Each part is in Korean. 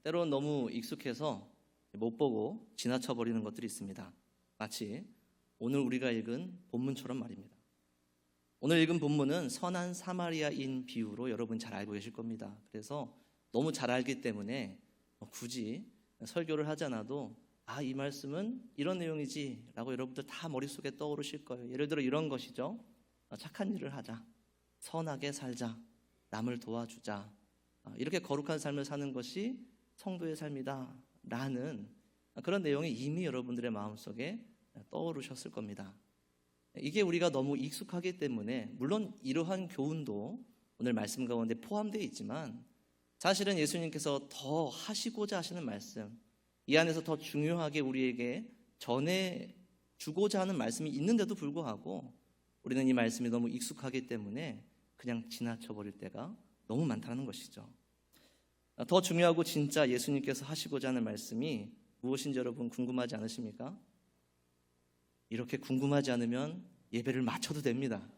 때로는 너무 익숙해서 못 보고 지나쳐 버리는 것들이 있습니다. 마치 오늘 우리가 읽은 본문처럼 말입니다. 오늘 읽은 본문은 선한 사마리아인 비유로 여러분 잘 알고 계실 겁니다. 그래서 너무 잘 알기 때문에 굳이 설교를 하지 않아도 이 말씀은 이런 내용이지 라고 여러분들 다 머릿속에 떠오르실 거예요. 예를 들어 이런 것이죠. 착한 일을 하자, 선하게 살자, 남을 도와주자, 이렇게 거룩한 삶을 사는 것이 성도의 삶이다 라는 그런 내용이 이미 여러분들의 마음속에 떠오르셨을 겁니다. 이게 우리가 너무 익숙하기 때문에 물론 이러한 교훈도 오늘 말씀 가운데 포함되어 있지만 사실은 예수님께서 더 하시고자 하시는 말씀, 이 안에서 더 중요하게 우리에게 전해주고자 하는 말씀이 있는데도 불구하고 우리는 이 말씀이 너무 익숙하기 때문에 그냥 지나쳐버릴 때가 너무 많다는 것이죠. 더 중요하고 진짜 예수님께서 하시고자 하는 말씀이 무엇인지 여러분 궁금하지 않으십니까? 이렇게 궁금하지 않으면 예배를 마쳐도 됩니다.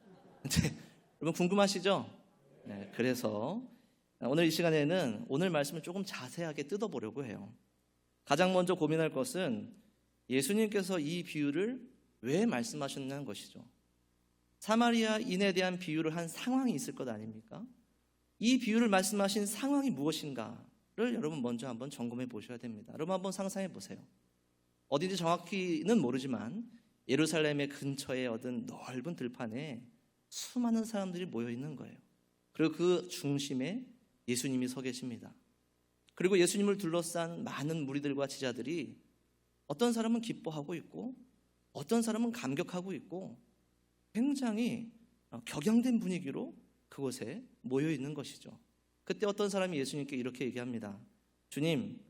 여러분 궁금하시죠? 네, 그래서 오늘 이 시간에는 오늘 말씀을 조금 자세하게 뜯어보려고 해요. 가장 먼저 고민할 것은 예수님께서 이 비유를 왜 말씀하셨냐는 것이죠. 사마리아인에 대한 비유를 한 상황이 있을 것 아닙니까? 이 비유를 말씀하신 상황이 무엇인가를 여러분 먼저 한번 점검해 보셔야 됩니다. 여러분 한번 상상해 보세요. 어딘지 정확히는 모르지만 예루살렘의 근처에 얻은 넓은 들판에 수많은 사람들이 모여 있는 거예요. 그리고 그 중심에 예수님이 서 계십니다. 그리고 예수님을 둘러싼 많은 무리들과 제자들이 어떤 사람은 기뻐하고 있고 어떤 사람은 감격하고 있고 굉장히 격양된 분위기로 그곳에 모여 있는 것이죠. 그때 어떤 사람이 예수님께 이렇게 얘기합니다. 주님,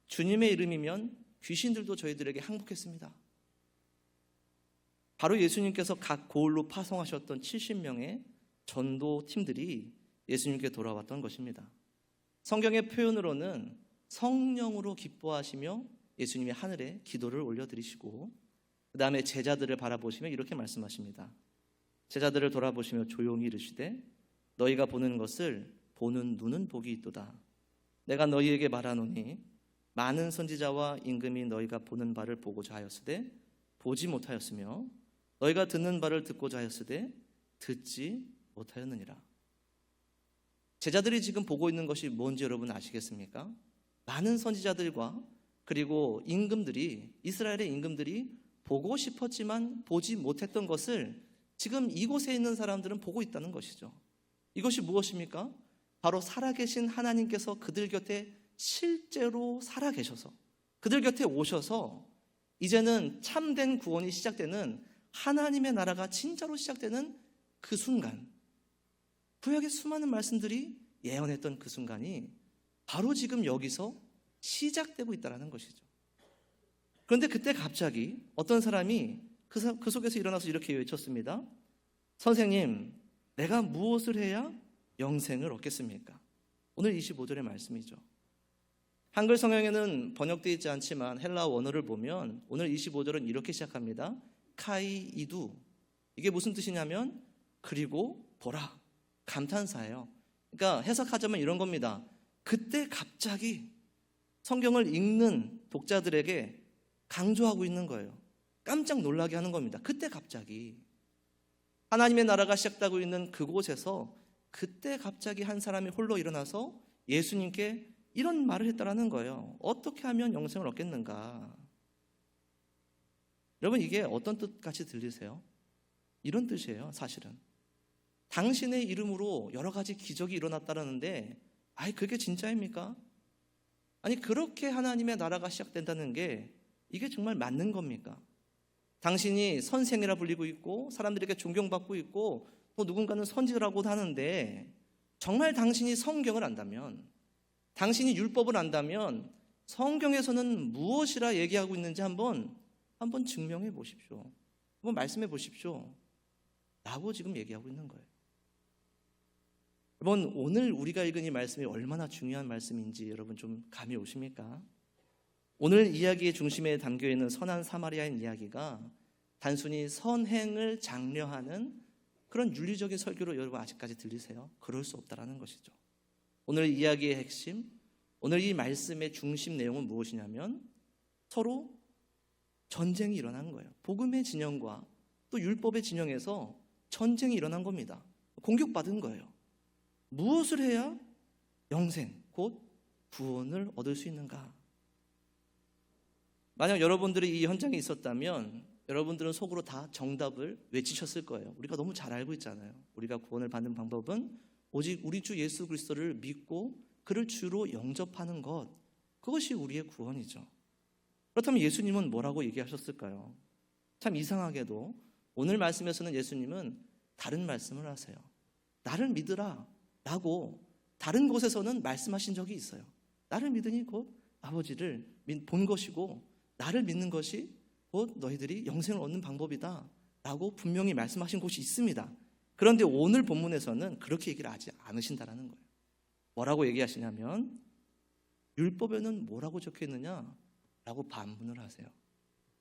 주님의 이름이면 귀신들도 저희들에게 항복했습니다. 바로 예수님께서 각 고을로 파송하셨던 70명의 전도팀들이 예수님께 돌아왔던 것입니다. 성경의 표현으로는 성령으로 기뻐하시며 예수님이 하늘에 기도를 올려드리시고 그 다음에 제자들을 바라보시며 이렇게 말씀하십니다. 제자들을 돌아보시며 조용히 이르시되 너희가 보는 것을 보는 눈은 복이 있도다. 내가 너희에게 말하노니 많은 선지자와 임금이 너희가 보는 바를 보고자 하였으되 보지 못하였으며 너희가 듣는 바를 듣고자 하였으되 듣지 못하였느니라. 제자들이 지금 보고 있는 것이 뭔지 여러분 아시겠습니까? 많은 선지자들과 그리고 임금들이, 이스라엘의 임금들이 보고 싶었지만 보지 못했던 것을 지금 이곳에 있는 사람들은 보고 있다는 것이죠. 이것이 무엇입니까? 바로 살아계신 하나님께서 그들 곁에 실제로 살아계셔서 그들 곁에 오셔서 이제는 참된 구원이 시작되는 하나님의 나라가 진짜로 시작되는 그 순간, 구약의 수많은 말씀들이 예언했던 그 순간이 바로 지금 여기서 시작되고 있다는 것이죠. 그런데 그때 갑자기 어떤 사람이 그 속에서 일어나서 이렇게 외쳤습니다. 선생님, 내가 무엇을 해야 영생을 얻겠습니까? 오늘 25절의 말씀이죠. 한글 성경에는 번역되어 있지 않지만 헬라어 원어를 보면 오늘 25절은 이렇게 시작합니다. 카이이두. 이게 무슨 뜻이냐면 그리고 보라, 감탄사예요. 그러니까 해석하자면 이런 겁니다. 그때 갑자기 성경을 읽는 독자들에게 강조하고 있는 거예요. 깜짝 놀라게 하는 겁니다. 그때 갑자기 하나님의 나라가 시작되고 있는 그곳에서 그때 갑자기 한 사람이 홀로 일어나서 예수님께 이런 말을 했다라는 거예요. 어떻게 하면 영생을 얻겠는가? 여러분, 이게 어떤 뜻같이 들리세요? 이런 뜻이에요. 사실은 당신의 이름으로 여러 가지 기적이 일어났다는데 그게 진짜입니까? 아니, 그렇게 하나님의 나라가 시작된다는 게 이게 정말 맞는 겁니까? 당신이 선생이라 불리고 있고 사람들에게 존경받고 있고 또 누군가는 선지자라고도 하는데 정말 당신이 성경을 안다면, 당신이 율법을 안다면 성경에서는 무엇이라 얘기하고 있는지 한번 증명해 보십시오. 한번 말씀해 보십시오. 라고 지금 얘기하고 있는 거예요. 여러분, 오늘 우리가 읽은 이 말씀이 얼마나 중요한 말씀인지 여러분 좀 감이 오십니까? 오늘 이야기의 중심에 담겨있는 선한 사마리아인 이야기가 단순히 선행을 장려하는 그런 윤리적인 설교로 여러분 아직까지 들리세요? 그럴 수 없다라는 것이죠. 오늘 이야기의 핵심, 오늘 이 말씀의 중심 내용은 무엇이냐면 서로 전쟁이 일어난 거예요. 복음의 진영과 또 율법의 진영에서 전쟁이 일어난 겁니다. 공격받은 거예요. 무엇을 해야 영생, 곧 구원을 얻을 수 있는가? 만약 여러분들이 이 현장에 있었다면 여러분들은 속으로 다 정답을 외치셨을 거예요. 우리가 너무 잘 알고 있잖아요. 우리가 구원을 받는 방법은 오직 우리 주 예수 그리스도를 믿고 그를 주로 영접하는 것, 그것이 우리의 구원이죠. 그렇다면 예수님은 뭐라고 얘기하셨을까요? 참 이상하게도 오늘 말씀에서는 예수님은 다른 말씀을 하세요. 나를 믿으라 라고 다른 곳에서는 말씀하신 적이 있어요. 나를 믿으니 곧 아버지를 본 것이고 나를 믿는 것이 곧 너희들이 영생을 얻는 방법이다 라고 분명히 말씀하신 곳이 있습니다. 그런데 오늘 본문에서는 그렇게 얘기를 하지 않으신다라는 거예요. 뭐라고 얘기하시냐면 율법에는 뭐라고 적혀있느냐 라고 반문을 하세요.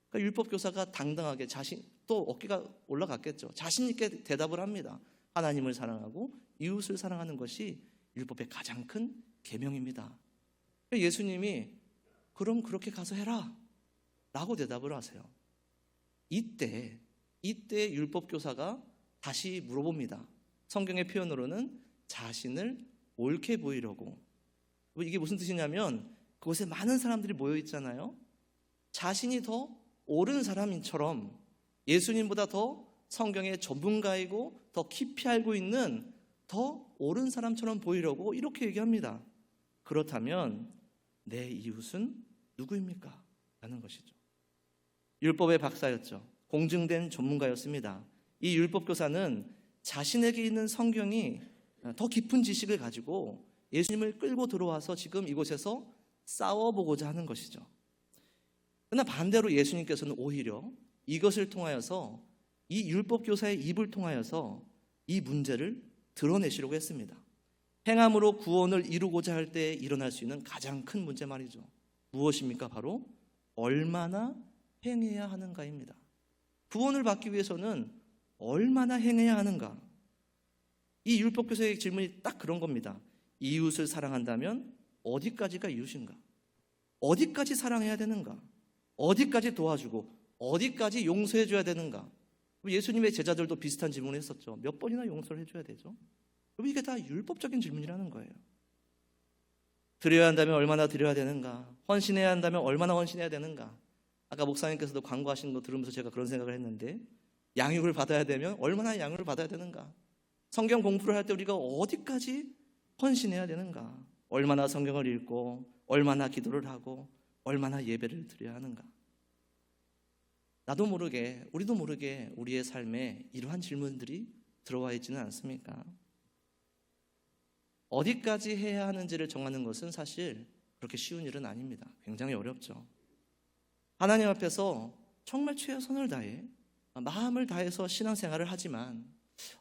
그러니까 율법교사가 당당하게 또 어깨가 올라갔겠죠. 자신 있게 대답을 합니다. 하나님을 사랑하고 이웃을 사랑하는 것이 율법의 가장 큰 계명입니다. 예수님이 그럼 그렇게 가서 해라 라고 대답을 하세요. 이때 율법교사가 다시 물어봅니다. 성경의 표현으로는 자신을 옳게 보이려고. 이게 무슨 뜻이냐면 그곳에 많은 사람들이 모여 있잖아요. 자신이 더 옳은 사람인처럼 예수님보다 더 성경의 전문가이고 더 깊이 알고 있는 더 옳은 사람처럼 보이려고 이렇게 얘기합니다. 그렇다면 내 이웃은 누구입니까? 라는 것이죠. 율법의 박사였죠. 공증된 전문가였습니다. 이 율법교사는 자신에게 있는 성경이 더 깊은 지식을 가지고 예수님을 끌고 들어와서 지금 이곳에서 싸워보고자 하는 것이죠. 그러나 반대로 예수님께서는 오히려 이것을 통하여서 이 율법교사의 입을 통하여서 이 문제를 드러내시려고 했습니다. 행함으로 구원을 이루고자 할 때 일어날 수 있는 가장 큰 문제 말이죠. 무엇입니까? 바로 얼마나 행해야 하는가입니다. 구원을 받기 위해서는 얼마나 행해야 하는가? 이 율법교사의 질문이 딱 그런 겁니다. 이웃을 사랑한다면 어디까지가 이웃인가? 어디까지 사랑해야 되는가? 어디까지 도와주고 어디까지 용서해줘야 되는가? 예수님의 제자들도 비슷한 질문을 했었죠. 몇 번이나 용서를 해줘야 되죠? 이게 다 율법적인 질문이라는 거예요. 드려야 한다면 얼마나 드려야 되는가? 헌신해야 한다면 얼마나 헌신해야 되는가? 아까 목사님께서도 광고하신 거 들으면서 제가 그런 생각을 했는데 양육을 받아야 되면 얼마나 양육을 받아야 되는가? 성경 공부를 할 때 우리가 어디까지 헌신해야 되는가? 얼마나 성경을 읽고 얼마나 기도를 하고 얼마나 예배를 드려야 하는가? 나도 모르게 우리도 모르게 우리의 삶에 이러한 질문들이 들어와 있지는 않습니까? 어디까지 해야 하는지를 정하는 것은 사실 그렇게 쉬운 일은 아닙니다. 굉장히 어렵죠. 하나님 앞에서 정말 최선을 다해 마음을 다해서 신앙생활을 하지만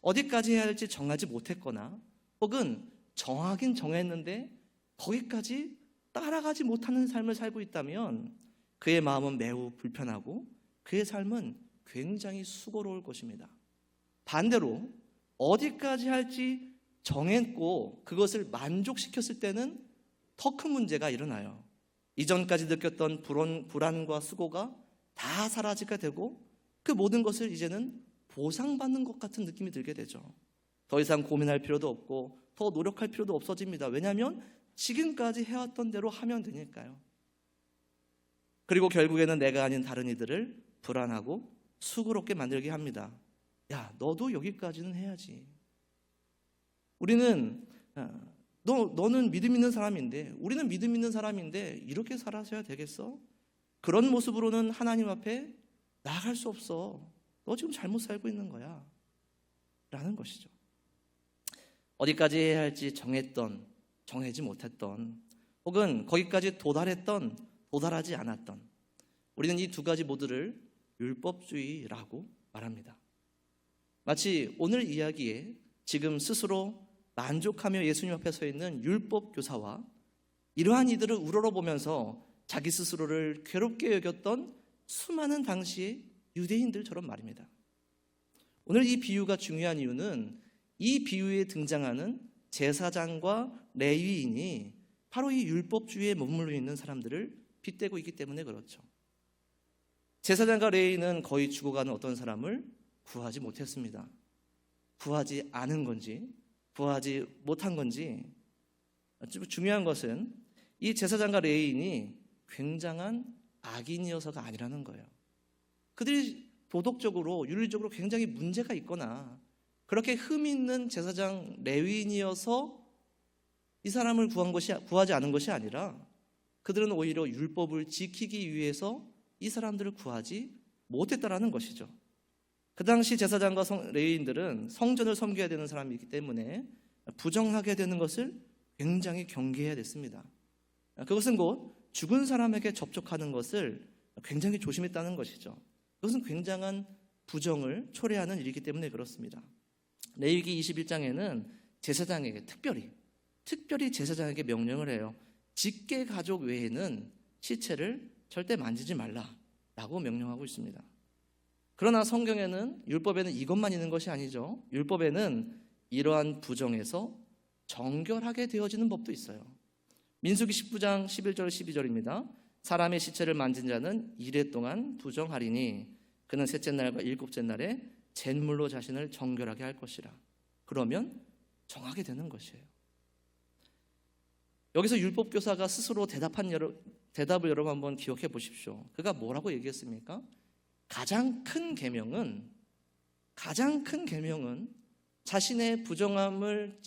어디까지 해야 할지 정하지 못했거나 혹은 정하긴 정했는데 거기까지 따라가지 못하는 삶을 살고 있다면 그의 마음은 매우 불편하고 그의 삶은 굉장히 수고로울 것입니다. 반대로 어디까지 할지 정했고 그것을 만족시켰을 때는 더 큰 문제가 일어나요. 이전까지 느꼈던 불안과 수고가 다 사라지게 되고 그 모든 것을 이제는 보상받는 것 같은 느낌이 들게 되죠. 더 이상 고민할 필요도 없고 더 노력할 필요도 없어집니다. 왜냐하면 지금까지 해왔던 대로 하면 되니까요. 그리고 결국에는 내가 아닌 다른 이들을 불안하고 수고롭게 만들게 합니다. 야, 너도 여기까지는 해야지. 우리는 너는 믿음 있는 사람인데 우리는 믿음 있는 사람인데 이렇게 살아서야 되겠어? 그런 모습으로는 하나님 앞에 나아갈 수 없어. 너 지금 잘못 살고 있는 거야 라는 것이죠. 어디까지 해야 할지 정하지 못했던 혹은 거기까지 도달했던 도달하지 않았던 우리는 이 두 가지 모두를 율법주의라고 말합니다. 마치 오늘 이야기에 지금 스스로 만족하며 예수님 앞에 서 있는 율법교사와 이러한 이들을 우러러보면서 자기 스스로를 괴롭게 여겼던 수많은 당시의 유대인들처럼 말입니다. 오늘 이 비유가 중요한 이유는 이 비유에 등장하는 제사장과 레위인이 바로 이 율법주의에 머물러 있는 사람들을 빗대고 있기 때문에 그렇죠. 제사장과 레위인은 거의 죽어가는 어떤 사람을 구하지 못했습니다. 구하지 않은 건지 구하지 못한 건지, 중요한 것은 이 제사장과 레위인이 굉장한 악인이어서가 아니라는 거예요. 그들이 도덕적으로 윤리적으로 굉장히 문제가 있거나 그렇게 흠 있는 제사장 레위인이어서 이 사람을 구하지 않은 것이 아니라 그들은 오히려 율법을 지키기 위해서 이 사람들을 구하지 못했다라는 것이죠. 그 당시 제사장과 레위인들은 성전을 섬겨야 되는 사람이기 때문에 부정하게 되는 것을 굉장히 경계해야 됐습니다. 그것은 곧 죽은 사람에게 접촉하는 것을 굉장히 조심했다는 것이죠. 그것은 굉장한 부정을 초래하는 일이기 때문에 그렇습니다. 레위기 21장에는 제사장에게 특별히 제사장에게 명령을 해요. 직계 가족 외에는 시체를 절대 만지지 말라라고 명령하고 있습니다. 그러나 성경에는, 율법에는 이것만 있는 것이 아니죠. 율법에는 이러한 부정에서 정결하게 되어지는 법도 있어요. 민수기 19장 11절 12절입니다. 사람의 시체를 만진 자는 이레 동안 부정하리니 그는 셋째 날과 일곱째 날에 잿물로 자신을 정결하게 할 것이라. 그러면 정하게 되는 것이에요. 여기서 율법교사가 스스로 대답을 여러분 한번 기억해 보십시오. 그가 뭐라고 얘기했습니까? 가장 큰 계명은 자신의 부정함을,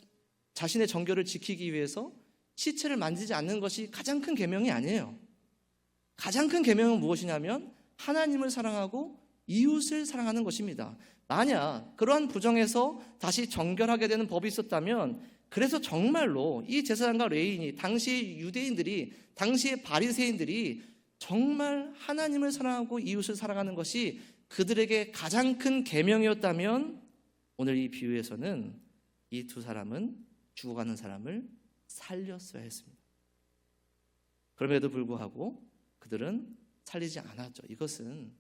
자신의 정결을 지키기 위해서 시체를 만지지 않는 것이 가장 큰 계명이 아니에요. 가장 큰 계명은 무엇이냐면 하나님을 사랑하고 이웃을 사랑하는 것입니다. 만약 그러한 부정에서 다시 정결하게 되는 법이 있었다면, 그래서 정말로 이 제사장과 레위인이, 당시 유대인들이, 당시의 바리새인들이 정말 하나님을 사랑하고 이웃을 사랑하는 것이 그들에게 가장 큰 계명이었다면, 오늘 이 비유에서는 이 두 사람은 죽어가는 사람을 살렸어야 했습니다. 그럼에도 불구하고 그들은 살리지 않았죠. 이것은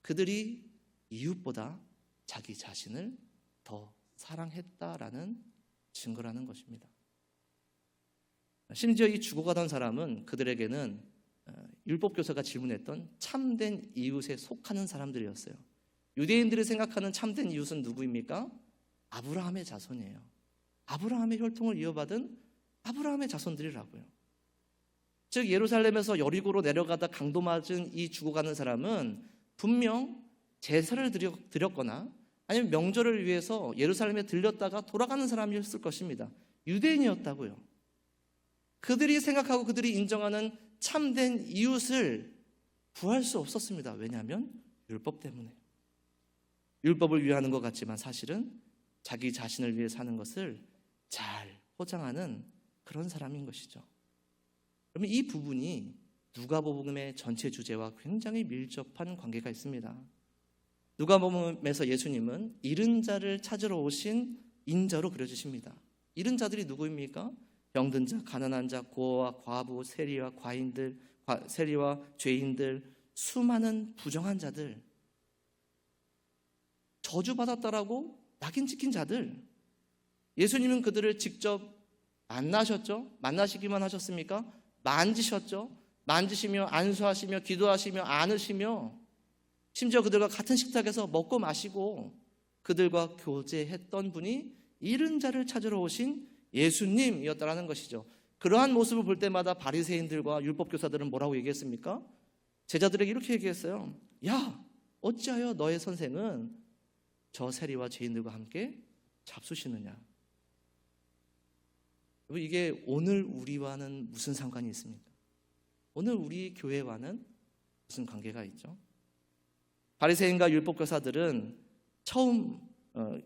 그들이 이웃보다 자기 자신을 더 사랑했다라는 증거라는 것입니다. 심지어 이 죽어가던 사람은 그들에게는 율법교사가 질문했던 참된 이웃에 속하는 사람들이었어요. 유대인들이 생각하는 참된 이웃은 누구입니까? 아브라함의 자손이에요. 아브라함의 혈통을 이어받은 아브라함의 자손들이라고요. 즉 예루살렘에서 여리고로 내려가다 강도 맞은 이 죽어가는 사람은 분명 제사를 드렸거나 아니면 명절을 위해서 예루살렘에 들렸다가 돌아가는 사람이었을 것입니다. 유대인이었다고요. 그들이 생각하고 그들이 인정하는 참된 이웃을 구할 수 없었습니다. 왜냐하면 율법 때문에. 율법을 위하는 것 같지만 사실은 자기 자신을 위해 사는 것을 잘 포장하는 그런 사람인 것이죠. 그러면 이 부분이 누가복음의 전체 주제와 굉장히 밀접한 관계가 있습니다. 누가복음에서 예수님은 잃은 자를 찾으러 오신 인자로 그려주십니다. 잃은 자들이 누구입니까? 병든 자, 가난한 자, 고아와 과부, 세리와 죄인들, 수많은 부정한 자들, 저주받았다라고 낙인 찍힌 자들. 예수님은 그들을 직접 만나셨죠? 만나시기만 하셨습니까? 만지셨죠? 만지시며 안수하시며 기도하시며 안으시며 심지어 그들과 같은 식탁에서 먹고 마시고 그들과 교제했던 분이 잃은 자를 찾으러 오신 예수님이었다라는 것이죠. 그러한 모습을 볼 때마다 바리새인들과 율법교사들은 뭐라고 얘기했습니까? 제자들에게 이렇게 얘기했어요. 야, 어찌하여 너의 선생은 저 세리와 죄인들과 함께 잡수시느냐? 이게 오늘 우리와는 무슨 상관이 있습니까? 오늘 우리 교회와는 무슨 관계가 있죠? 바리새인과 율법교사들은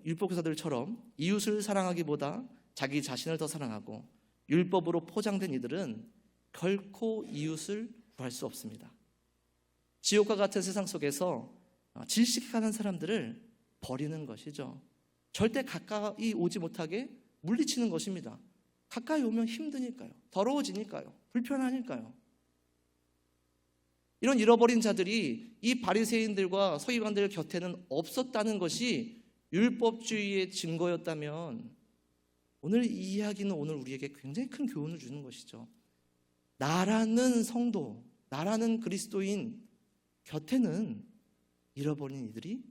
율법교사들처럼 이웃을 사랑하기보다 자기 자신을 더 사랑하고 율법으로 포장된 이들은 결코 이웃을 구할 수 없습니다. 지옥과 같은 세상 속에서 질식하는 사람들을 버리는 것이죠. 절대 가까이 오지 못하게 물리치는 것입니다. 가까이 오면 힘드니까요. 더러워지니까요. 불편하니까요. 이런 잃어버린 자들이 이 바리새인들과 서기관들 곁에는 없었다는 것이 율법주의의 증거였다면 오늘 이 이야기는 오늘 우리에게 굉장히 큰 교훈을 주는 것이죠. 나라는 성도, 나라는 그리스도인 곁에는 잃어버린 이들이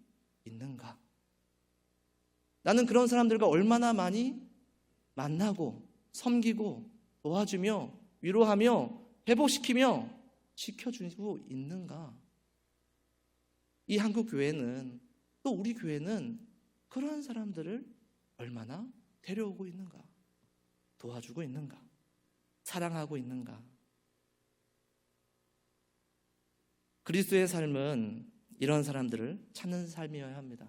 있는가? 나는 그런 사람들과 얼마나 많이 만나고 섬기고 도와주며 위로하며 회복시키며 지켜주고 있는가? 이 한국 교회는, 또 우리 교회는 그러한 사람들을 얼마나 데려오고 있는가? 도와주고 있는가? 사랑하고 있는가? 그리스도의 삶은 이런 사람들을 찾는 삶이어야 합니다.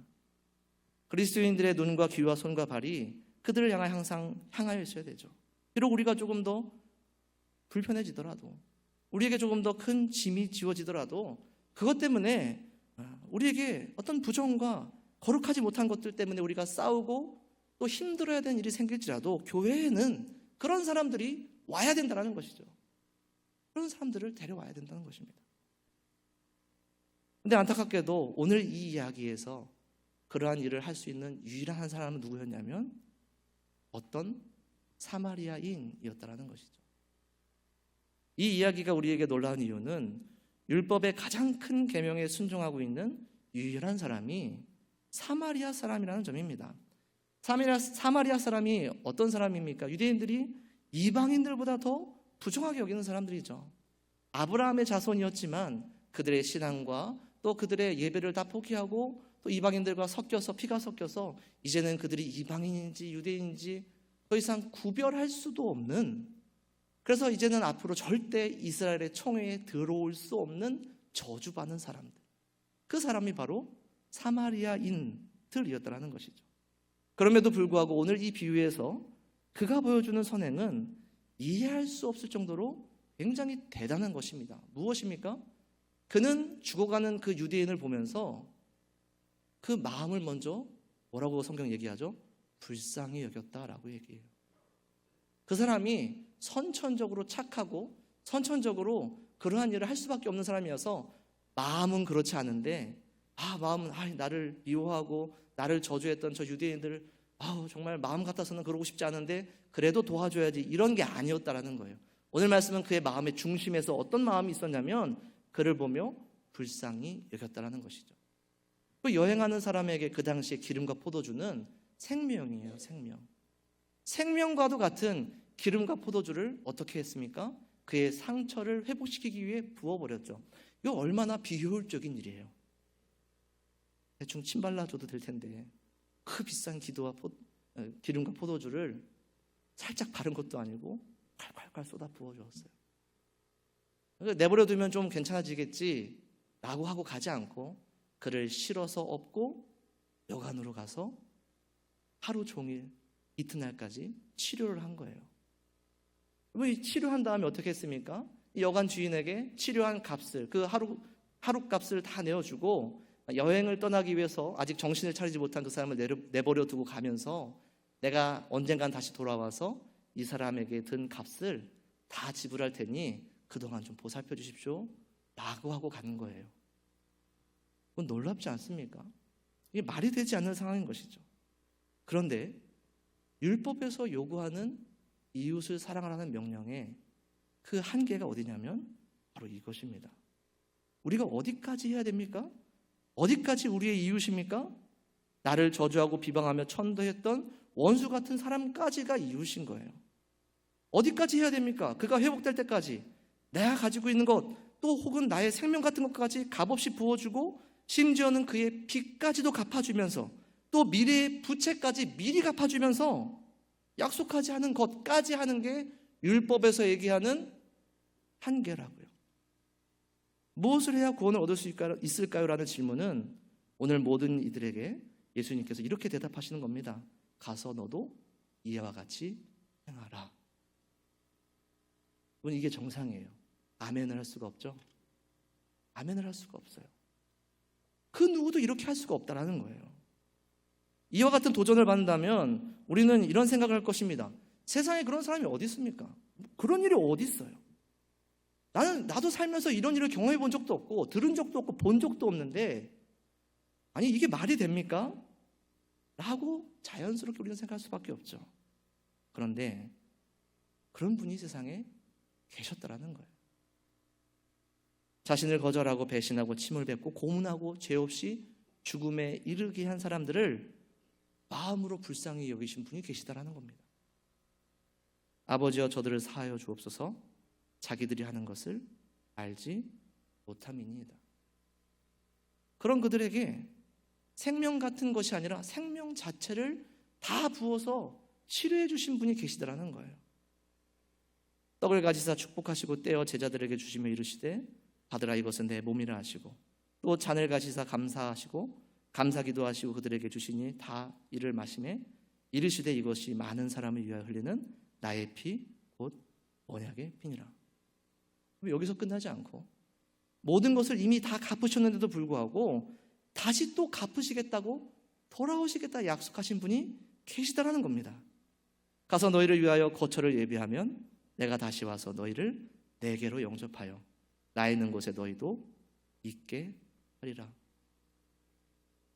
그리스도인들의 눈과 귀와 손과 발이 그들을 향해 항상 향하여 있어야 되죠. 비록 우리가 조금 더 불편해지더라도, 우리에게 조금 더 큰 짐이 지워지더라도 그것 때문에 우리에게 어떤 부정과 거룩하지 못한 것들 때문에 우리가 싸우고 또 힘들어야 되는 일이 생길지라도 교회에는 그런 사람들이 와야 된다는 것이죠. 그런 사람들을 데려와야 된다는 것입니다. 근데 안타깝게도 오늘 이 이야기에서 그러한 일을 할 수 있는 유일한 한 사람은 누구였냐면 어떤 사마리아인이었다는 것이죠. 이 이야기가 우리에게 놀라운 이유는 율법의 가장 큰 계명에 순종하고 있는 유일한 사람이 사마리아 사람이라는 점입니다. 사마리아 사람이 어떤 사람입니까? 유대인들이 이방인들보다 더 부정하게 여기는 사람들이죠. 아브라함의 자손이었지만 그들의 신앙과 또 그들의 예배를 다 포기하고 또 이방인들과 섞여서 피가 섞여서 이제는 그들이 이방인인지 유대인인지 더 이상 구별할 수도 없는, 그래서 이제는 앞으로 절대 이스라엘의 총회에 들어올 수 없는 저주받는 사람들, 그 사람이 바로 사마리아인들이었다는 것이죠. 그럼에도 불구하고 오늘 이 비유에서 그가 보여주는 선행은 이해할 수 없을 정도로 굉장히 대단한 것입니다. 무엇입니까? 그는 죽어가는 그 유대인을 보면서 그 마음을 먼저 뭐라고 성경 얘기하죠? 불쌍히 여겼다라고 얘기해요. 그 사람이 선천적으로 착하고 선천적으로 그러한 일을 할 수밖에 없는 사람이어서 마음은 그렇지 않은데 마음은 나를 미워하고 나를 저주했던 저 유대인들 정말 마음 같아서는 그러고 싶지 않은데 그래도 도와줘야지, 이런 게 아니었다라는 거예요. 오늘 말씀은 그의 마음의 중심에서 어떤 마음이 있었냐면 그를 보며 불쌍히 여겼다라는 것이죠. 그 여행하는 사람에게 그 당시에 기름과 포도주는 생명이에요. 생명과도 같은 기름과 포도주를 어떻게 했습니까? 그의 상처를 회복시키기 위해 부어버렸죠. 이거 얼마나 비효율적인 일이에요. 대충 침 발라줘도 될 텐데 그 비싼 기름과 포도주를 살짝 바른 것도 아니고 콸콸콸 쏟아 부어주었어요. 내버려두면 좀 괜찮아지겠지 라고 하고 가지 않고 그를 실어서 업고 여관으로 가서 하루 종일 이튿날까지 치료를 한 거예요. 치료한 다음에 어떻게 했습니까? 여관 주인에게 치료한 값을, 그 하루 값을 다 내어주고 여행을 떠나기 위해서 아직 정신을 차리지 못한 그 사람을 내버려 두고 가면서 내가 언젠간 다시 돌아와서 이 사람에게 든 값을 다 지불할 테니 그동안 좀 보살펴 주십시오 라고 하고 가는 거예요. 그건 놀랍지 않습니까? 이게 말이 되지 않는 상황인 것이죠. 그런데 율법에서 요구하는 이웃을 사랑하라는 명령에 그 한계가 어디냐면 바로 이것입니다. 우리가 어디까지 해야 됩니까? 어디까지 우리의 이웃입니까? 나를 저주하고 비방하며 천도했던 원수 같은 사람까지가 이웃인 거예요. 어디까지 해야 됩니까? 그가 회복될 때까지 내가 가지고 있는 것, 또 혹은 나의 생명 같은 것까지 값없이 부어주고 심지어는 그의 빚까지도 갚아주면서 또 미래의 부채까지 미리 갚아주면서 약속하지 않은 것까지 하는 게 율법에서 얘기하는 한계라고요. 무엇을 해야 구원을 얻을 수 있을까요? 라는 질문은 오늘 모든 이들에게 예수님께서 이렇게 대답하시는 겁니다. 가서 너도 이와 같이 행하라. 이게 정상이에요. 아멘을 할 수가 없죠. 아멘을 할 수가 없어요. 그 누구도 이렇게 할 수가 없다라는 거예요. 이와 같은 도전을 받는다면 우리는 이런 생각을 할 것입니다. 세상에 그런 사람이 어디 있습니까? 그런 일이 어디 있어요? 나도 살면서 이런 일을 경험해 본 적도 없고 들은 적도 없고 본 적도 없는데 이게 말이 됩니까? 라고 자연스럽게 우리는 생각할 수밖에 없죠. 그런데 그런 분이 세상에 계셨더라는 거예요. 자신을 거절하고 배신하고 침을 뱉고 고문하고 죄 없이 죽음에 이르게 한 사람들을 마음으로 불쌍히 여기신 분이 계시다라는 겁니다. 아버지여 저들을 사하여 주옵소서 자기들이 하는 것을 알지 못함이니이다. 그런 그들에게 생명 같은 것이 아니라 생명 자체를 다 부어서 치료해 주신 분이 계시더라는 거예요. 떡을 가지사 축복하시고 떼어 제자들에게 주시며 이르시되 받으라 이것은 내 몸이라 하시고 또 잔을 가지사 감사하시고 감사기도 하시고 그들에게 주시니 다 이를 마시매 이르시되 이것이 많은 사람을 위하여 흘리는 나의 피 곧 언약의 피니라. 여기서 끝나지 않고 모든 것을 이미 다 갚으셨는데도 불구하고 다시 또 갚으시겠다고 돌아오시겠다 약속하신 분이 계시다라는 겁니다. 가서 너희를 위하여 거처를 예비하면 내가 다시 와서 너희를 내게로 영접하여 나 있는 곳에 너희도 있게 하리라.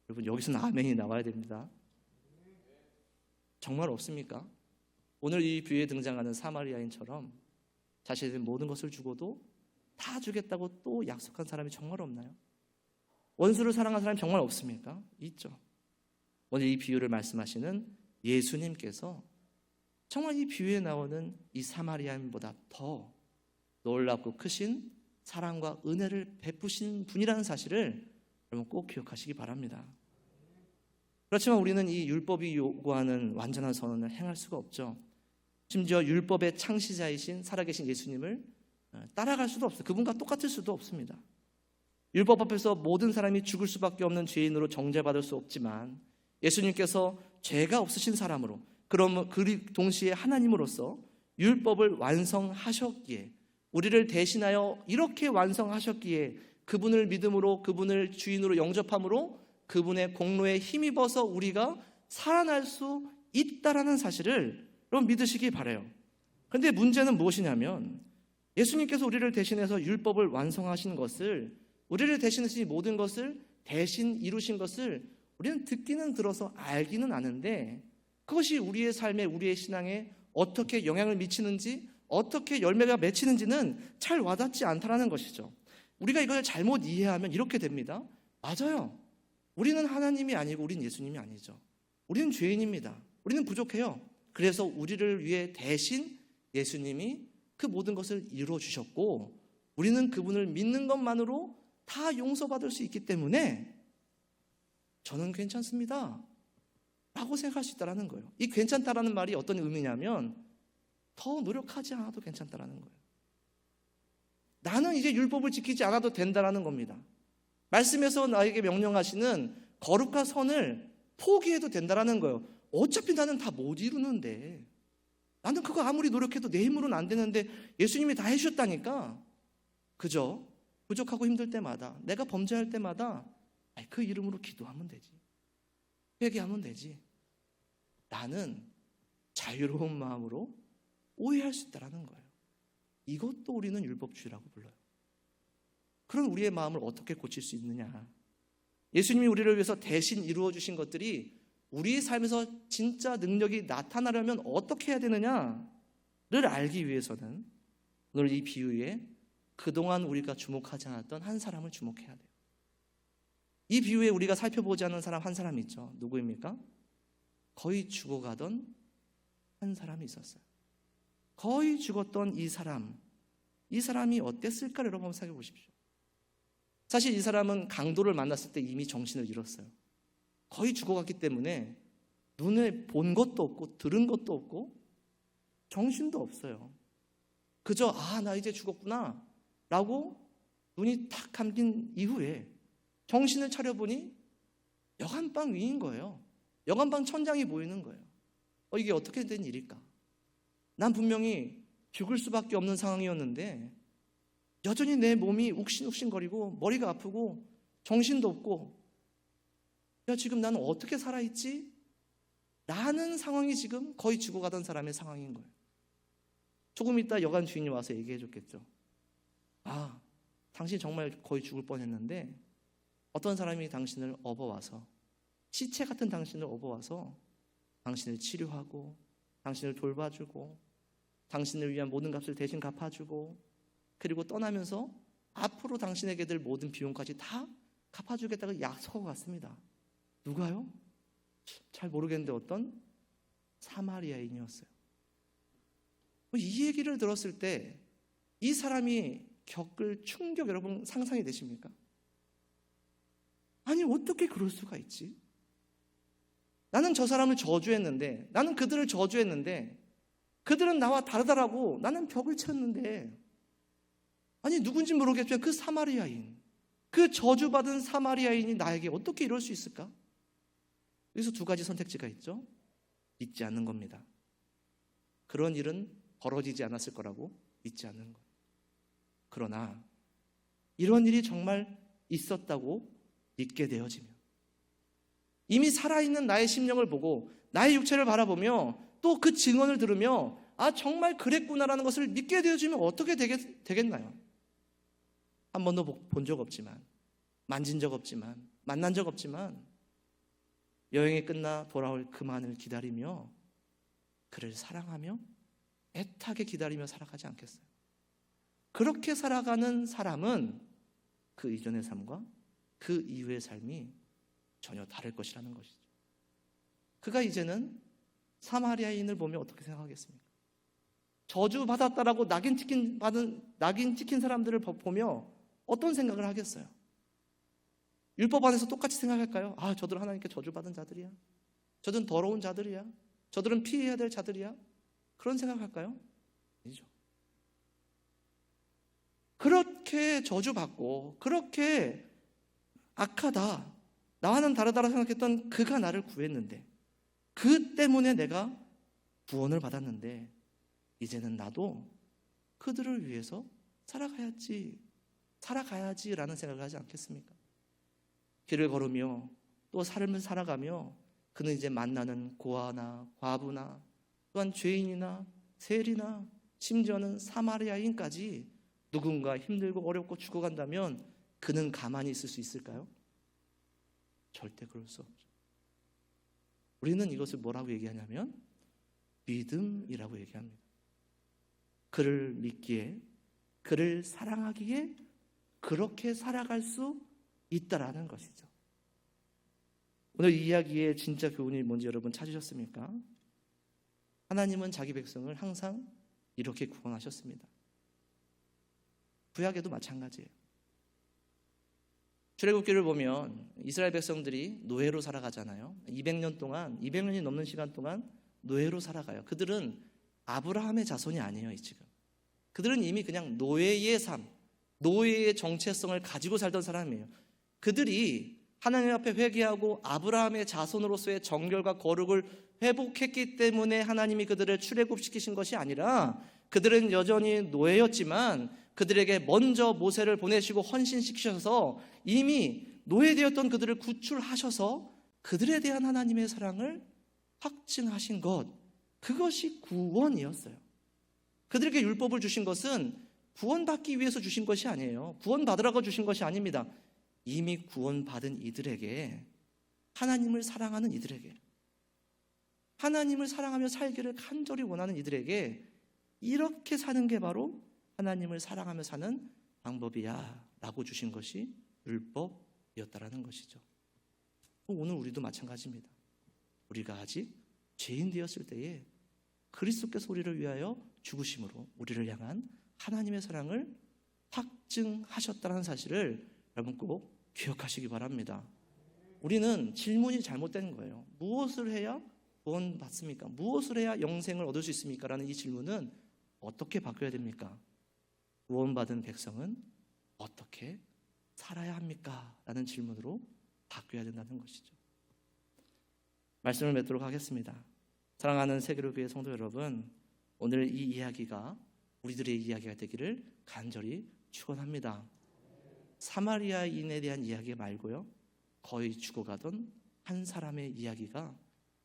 여러분 여기서는 아멘이 나와야 됩니다. 정말 없습니까? 오늘 이 비유에 등장하는 사마리아인처럼 자신의 모든 것을 주고도 다 주겠다고 또 약속한 사람이 정말 없나요? 원수를 사랑한 사람이 정말 없습니까? 있죠. 오늘 이 비유를 말씀하시는 예수님께서 정말 이 비유에 나오는 이 사마리아인보다 더 놀랍고 크신 사랑과 은혜를 베푸신 분이라는 사실을 여러분 꼭 기억하시기 바랍니다. 그렇지만 우리는 이 율법이 요구하는 완전한 선언을 행할 수가 없죠. 심지어 율법의 창시자이신 살아계신 예수님을 따라갈 수도 없어요. 그분과 똑같을 수도 없습니다. 율법 앞에서 모든 사람이 죽을 수밖에 없는 죄인으로 정죄받을 수 없지만 예수님께서 죄가 없으신 사람으로 그럼 그 동시에 하나님으로서 율법을 완성하셨기에 우리를 대신하여 이렇게 완성하셨기에 그분을 믿음으로 그분을 주인으로 영접함으로 그분의 공로에 힘입어서 우리가 살아날 수 있다라는 사실을 여러분 믿으시기 바라요. 그런데 문제는 무엇이냐면 예수님께서 우리를 대신해서 율법을 완성하신 것을 우리를 대신하신 모든 것을 대신 이루신 것을 우리는 듣기는 들어서 알기는 아는데 그것이 우리의 삶에 우리의 신앙에 어떻게 영향을 미치는지 어떻게 열매가 맺히는지는 잘 와닿지 않다라는 것이죠. 우리가 이걸 잘못 이해하면 이렇게 됩니다. 맞아요. 우리는 하나님이 아니고 우리는 예수님이 아니죠. 우리는 죄인입니다. 우리는 부족해요. 그래서 우리를 위해 대신 예수님이 그 모든 것을 이루어주셨고 우리는 그분을 믿는 것만으로 다 용서받을 수 있기 때문에 저는 괜찮습니다 라고 생각할 수 있다는 거예요. 이 괜찮다라는 말이 어떤 의미냐면 더 노력하지 않아도 괜찮다라는 거예요. 나는 이제 율법을 지키지 않아도 된다라는 겁니다. 말씀에서 나에게 명령하시는 거룩한 선을 포기해도 된다라는 거예요. 어차피 나는 다 못 이루는데 나는 그거 아무리 노력해도 내 힘으로는 안 되는데 예수님이 다 해주셨다니까. 그저 부족하고 힘들 때마다 내가 범죄할 때마다 그 이름으로 기도하면 되지, 회개하면 되지. 나는 자유로운 마음으로 오해할 수 있다는 거예요. 이것도 우리는 율법주의라고 불러요. 그런 우리의 마음을 어떻게 고칠 수 있느냐. 예수님이 우리를 위해서 대신 이루어 주신 것들이 우리의 삶에서 진짜 능력이 나타나려면 어떻게 해야 되느냐를 알기 위해서는 오늘 이 비유에 그동안 우리가 주목하지 않았던 한 사람을 주목해야 돼요. 이 비유에 우리가 살펴보지 않은 사람 한 사람이 있죠. 누구입니까? 거의 죽어가던 한 사람이 있었어요. 거의 죽었던 이 사람이 어땠을까 여러분 한번 생각해 보십시오. 사실 이 사람은 강도를 만났을 때 이미 정신을 잃었어요. 거의 죽어갔기 때문에 눈에 본 것도 없고 들은 것도 없고 정신도 없어요. 그저 나 이제 죽었구나 라고 눈이 탁 감긴 이후에 정신을 차려보니 여간방 위인 거예요. 여간방 천장이 보이는 거예요. 이게 어떻게 된 일일까? 난 분명히 죽을 수밖에 없는 상황이었는데 여전히 내 몸이 욱신욱신거리고 머리가 아프고 정신도 없고 지금 나는 어떻게 살아있지? 라는 상황이 지금 거의 죽어가던 사람의 상황인 거예요. 조금 있다 여관 주인이 와서 얘기해 줬겠죠. 당신 정말 거의 죽을 뻔했는데 어떤 사람이 당신을 업어와서 시체 같은 당신을 업어와서 당신을 치료하고 당신을 돌봐주고 당신을 위한 모든 값을 대신 갚아주고 그리고 떠나면서 앞으로 당신에게 될 모든 비용까지 다 갚아주겠다고 약속하고 갔습니다. 누가요? 잘 모르겠는데 어떤 사마리아인이었어요. 이 얘기를 들었을 때 이 사람이 겪을 충격 여러분 상상이 되십니까? 아니 어떻게 그럴 수가 있지? 나는 저 사람을 저주했는데 나는 그들을 저주했는데 그들은 나와 다르다라고 나는 벽을 쳤는데 아니 누군지 모르겠지만 그 사마리아인 그 저주받은 사마리아인이 나에게 어떻게 이럴 수 있을까? 여기서 두 가지 선택지가 있죠. 믿지 않는 겁니다. 그런 일은 벌어지지 않았을 거라고 믿지 않는 거예요. 그러나 이런 일이 정말 있었다고 믿게 되어지면 이미 살아있는 나의 심령을 보고 나의 육체를 바라보며 또 그 증언을 들으며 아 정말 그랬구나라는 것을 믿게 되어지면 어떻게 되겠나요? 한 번도 본 적 없지만 만진 적 없지만 만난 적 없지만 여행이 끝나 돌아올 그만을 기다리며 그를 사랑하며 애타게 기다리며 살아가지 않겠어요? 그렇게 살아가는 사람은 그 이전의 삶과 그 이후의 삶이 전혀 다를 것이라는 것이죠. 그가 이제는 사마리아인을 보며 어떻게 생각하겠습니까? 저주받았다라고 낙인 찍힌 사람들을 보며 어떤 생각을 하겠어요? 율법 안에서 똑같이 생각할까요? 아, 저들은 하나님께 저주받은 자들이야. 저들은 더러운 자들이야. 저들은 피해야 될 자들이야. 그런 생각할까요? 아니죠. 그렇게 저주받고 그렇게 악하다, 나와는 다르다고 생각했던 그가 나를 구했는데 그 때문에 내가 구원을 받았는데 이제는 나도 그들을 위해서 살아가야지라는 생각을 하지 않겠습니까? 길을 걸으며 또 삶을 살아가며 그는 이제 만나는 고아나 과부나 또한 죄인이나 세리나 심지어는 사마리아인까지 누군가 힘들고 어렵고 죽어간다면 그는 가만히 있을 수 있을까요? 절대 그럴 수 없죠. 우리는 이것을 뭐라고 얘기하냐면 믿음이라고 얘기합니다. 그를 믿기에, 그를 사랑하기에 그렇게 살아갈 수 있다라는 것이죠. 오늘 이 이야기의 진짜 교훈이 뭔지 여러분 찾으셨습니까? 하나님은 자기 백성을 항상 이렇게 구원하셨습니다. 구약에도 마찬가지예요. 출애굽기를 보면 이스라엘 백성들이 노예로 살아가잖아요. 200년이 넘는 시간 동안 노예로 살아가요. 그들은 아브라함의 자손이 아니에요, 지금. 그들은 이미 그냥 노예의 삶, 노예의 정체성을 가지고 살던 사람이에요. 그들이 하나님 앞에 회개하고 아브라함의 자손으로서의 정결과 거룩을 회복했기 때문에 하나님이 그들을 출애굽시키신 것이 아니라 그들은 여전히 노예였지만 그들에게 먼저 모세를 보내시고 헌신시키셔서 이미 노예되었던 그들을 구출하셔서 그들에 대한 하나님의 사랑을 확증하신 것, 그것이 구원이었어요. 그들에게 율법을 주신 것은 구원받기 위해서 주신 것이 아니에요. 구원받으라고 주신 것이 아닙니다. 이미 구원받은 이들에게, 하나님을 사랑하는 이들에게, 하나님을 사랑하며 살기를 간절히 원하는 이들에게 이렇게 사는 게 바로 하나님을 사랑하며 사는 방법이야 라고 주신 것이 율법이었다라는 것이죠. 오늘 우리도 마찬가지입니다. 우리가 아직 죄인 되었을 때에 그리스도께서 우리를 위하여 죽으심으로 우리를 향한 하나님의 사랑을 확증하셨다는 사실을 여러분 꼭 기억하시기 바랍니다. 우리는 질문이 잘못된 거예요. 무엇을 해야 구원받습니까? 무엇을 해야 영생을 얻을 수 있습니까? 라는 이 질문은 어떻게 바뀌어야 됩니까? 구원받은 백성은 어떻게 살아야 합니까? 라는 질문으로 바뀌어야 된다는 것이죠. 말씀을 맺도록 하겠습니다. 사랑하는 세계로교회 성도 여러분, 오늘 이 이야기가 우리들의 이야기가 되기를 간절히 축원합니다. 사마리아인에 대한 이야기 말고요, 거의 죽어가던 한 사람의 이야기가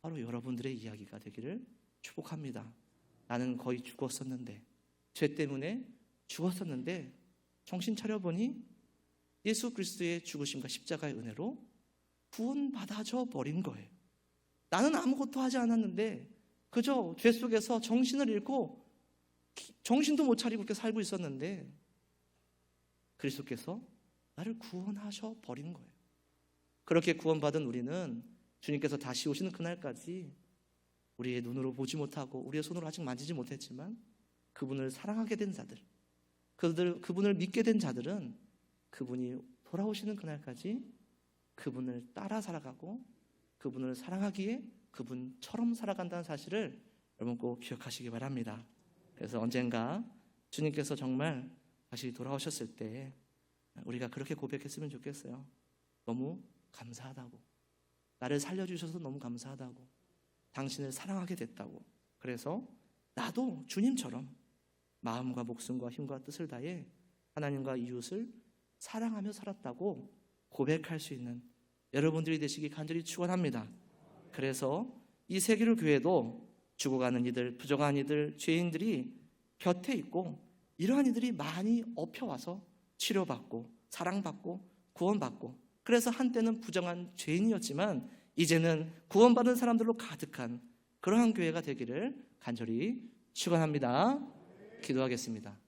바로 여러분들의 이야기가 되기를 축복합니다. 나는 거의 죽었었는데, 죄 때문에 죽었었는데 정신 차려보니 예수 그리스도의 죽으심과 십자가의 은혜로 구원받아져 버린 거예요. 나는 아무것도 하지 않았는데 그저 죄 속에서 정신을 잃고 정신도 못 차리고 그렇게 살고 있었는데 그리스도께서 나를 구원하셔 버린 거예요. 그렇게 구원받은 우리는 주님께서 다시 오시는 그날까지 우리의 눈으로 보지 못하고 우리의 손으로 아직 만지지 못했지만 그분을 사랑하게 된 자들, 그분을 믿게 된 자들은 그분이 돌아오시는 그날까지 그분을 따라 살아가고 그분을 사랑하기에 그분처럼 살아간다는 사실을 여러분 꼭 기억하시기 바랍니다. 그래서 언젠가 주님께서 정말 다시 돌아오셨을 때 우리가 그렇게 고백했으면 좋겠어요. 너무 감사하다고, 나를 살려주셔서 너무 감사하다고, 당신을 사랑하게 됐다고. 그래서 나도 주님처럼 마음과 목숨과 힘과 뜻을 다해 하나님과 이웃을 사랑하며 살았다고 고백할 수 있는 여러분들이 되시기 간절히 축원합니다. 그래서 이 세계를 교회도 죽어가는 이들, 부족한 이들, 죄인들이 곁에 있고 이러한 이들이 많이 엎혀와서 치료받고 사랑받고 구원받고, 그래서 한때는 부정한 죄인이었지만 이제는 구원받은 사람들로 가득한 그러한 교회가 되기를 간절히 축원합니다. 기도하겠습니다.